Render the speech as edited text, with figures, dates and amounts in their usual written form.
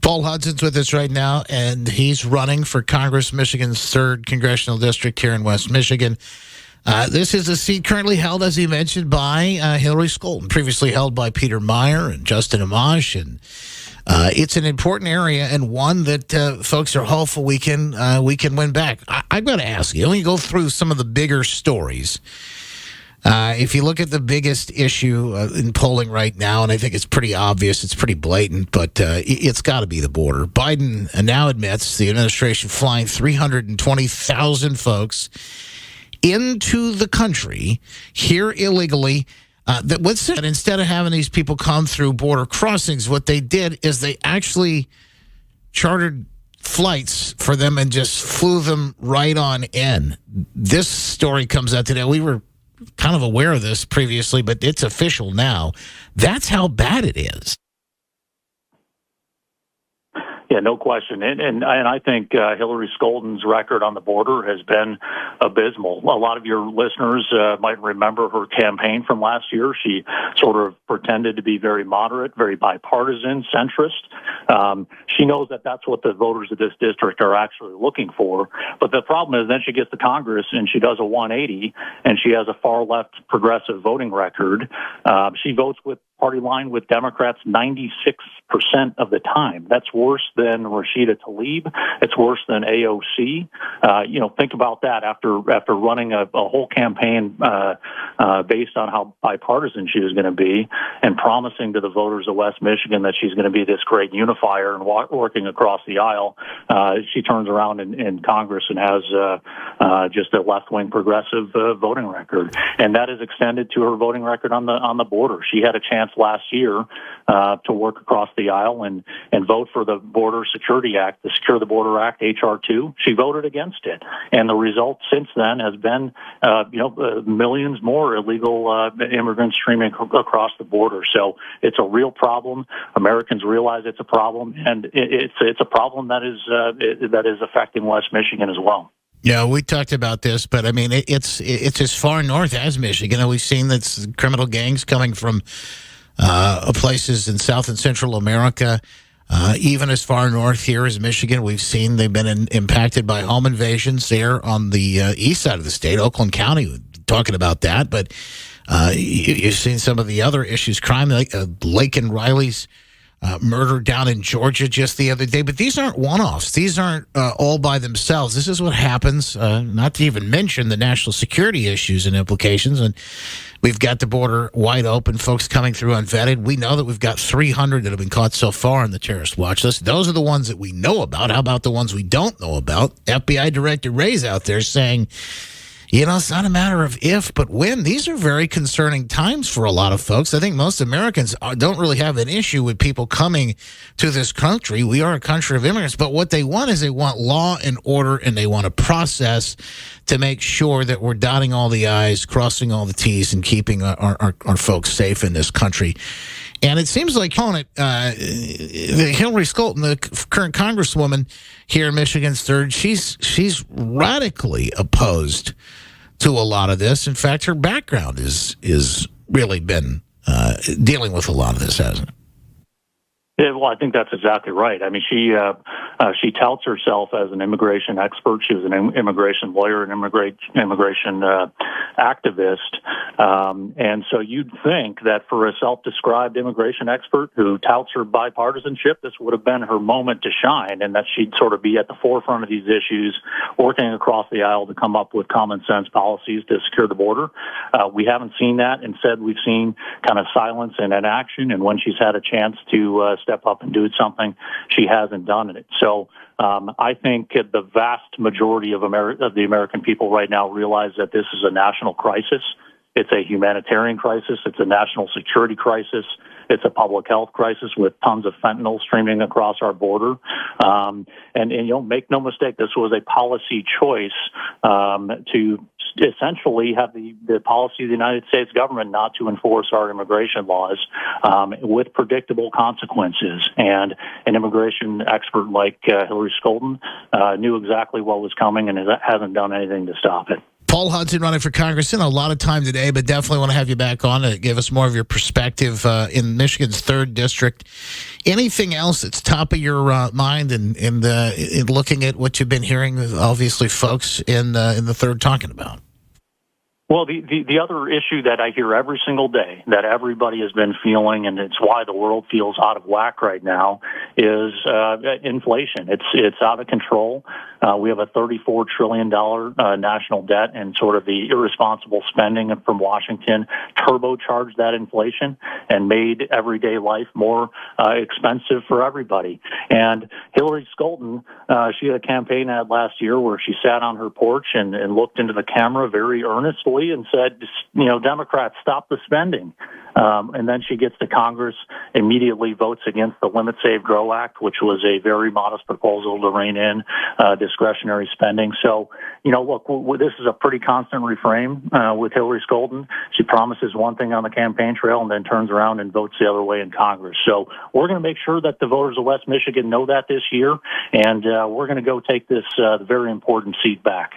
Paul Hudson's with us right now, and he's running for Congress, Michigan's 3rd Congressional District here in West Michigan. This is a seat currently held, as he mentioned, by Hillary Scholten, previously held by Peter Meyer and Justin Amash. And it's an important area and one that folks are hopeful we can win back. I've got to ask you, let me go through some of the bigger stories. If you look at the biggest issue in polling right now, and I think it's pretty obvious, it's pretty blatant, but it's got to be the border. Biden now admits the administration flying 320,000 folks into the country here illegally. That instead of having these people come through border crossings, what they did is they actually chartered flights for them and just flew them right on in. This story comes out today. We were kind of aware of this previously, but it's official now. That's how bad it is. Yeah, no question. And I think Hillary Scholten's record on the border has been abysmal. A lot of your listeners might remember her campaign from last year. She sort of pretended to be very moderate, very bipartisan, centrist. She knows that that's what the voters of this district are actually looking for. But the problem is then she gets to Congress and she does a 180, and she has a far-left progressive voting record. She votes with party line with Democrats 96% of the time. That's worse than Rashida Tlaib. It's worse than AOC. Think about that after running a whole campaign based on how bipartisan she was going to be and promising to the voters of West Michigan that she's going to be this great unifier and working across the aisle. She turns around in Congress and has just a left-wing progressive voting record, and that is extended to her voting record on the border. She had a chance last year to work across the aisle and vote for the Border Security Act, the Secure the Border Act, H.R. 2. She voted against it. And the result since then has been, millions more illegal immigrants streaming across the border. So it's a real problem. Americans realize it's a problem, and it's a problem that is affecting West Michigan as well. Yeah, we talked about this, but I mean, it's as far north as Michigan. We've seen that criminal gangs coming from places in South and Central America, even as far north here as Michigan. We've seen they've been impacted by home invasions there on the east side of the state, Oakland County, talking about that. But you've seen some of the other issues, crime, like Lake and Riley's murder down in Georgia just the other day. But these aren't one-offs. These aren't all by themselves. This is what happens, not to even mention the national security issues and implications. And we've got the border wide open, folks coming through unvetted. We know that we've got 300 that have been caught so far on the terrorist watch list. Those are the ones that we know about. How about the ones we don't know about? FBI Director Wray's out there saying, it's not a matter of if, but when. These are very concerning times for a lot of folks. I think most Americans don't really have an issue with people coming to this country. We are a country of immigrants, but what they want is they want law and order, and they want a process to make sure that we're dotting all the I's, crossing all the T's, and keeping our folks safe in this country. And it seems like Hillary Scholten, the current congresswoman here in Michigan's 3rd, she's radically opposed to a lot of this. In fact, her background is really been dealing with a lot of this, hasn't it? Yeah, well, I think that's exactly right. I mean, she touts herself as an immigration expert. She was an immigration lawyer, an immigration activist. And so you'd think that for a self-described immigration expert who touts her bipartisanship, this would have been her moment to shine, and that she'd sort of be at the forefront of these issues, working across the aisle to come up with common sense policies to secure the border. We haven't seen that. Instead, we've seen kind of silence and inaction, and when she's had a chance to step up and do something, she hasn't done it. So I think the vast majority of the American people right now realize that this is a national crisis. It's a humanitarian crisis. It's a national security crisis. It's a public health crisis with tons of fentanyl streaming across our border. And make no mistake, this was a policy choice to essentially have the policy of the United States government not to enforce our immigration laws with predictable consequences. And an immigration expert like Hillary Scholten knew exactly what was coming and hasn't done anything to stop it. Paul Hudson running for Congress. A lot of time today, but definitely want to have you back on to give us more of your perspective in Michigan's 3rd District. Anything else that's top of your mind in looking at what you've been hearing, obviously, folks in the 3rd talking about? Well, the other issue that I hear every single day that everybody has been feeling, and it's why the world feels out of whack right now, is inflation. It's out of control. We have a $34 trillion national debt, and sort of the irresponsible spending from Washington turbocharged that inflation and made everyday life more expensive for everybody. And Hillary Scholten, she had a campaign ad last year where she sat on her porch and looked into the camera very earnestly and said, Democrats, stop the spending. And then she gets to Congress, immediately votes against the Limit, Save, Grow Act, which was a very modest proposal to rein in discretionary spending. So, look, this is a pretty constant refrain with Hillary Scholten. She promises one thing on the campaign trail and then turns around and votes the other way in Congress. So we're going to make sure that the voters of West Michigan know that this year, and we're going to go take this very important seat back.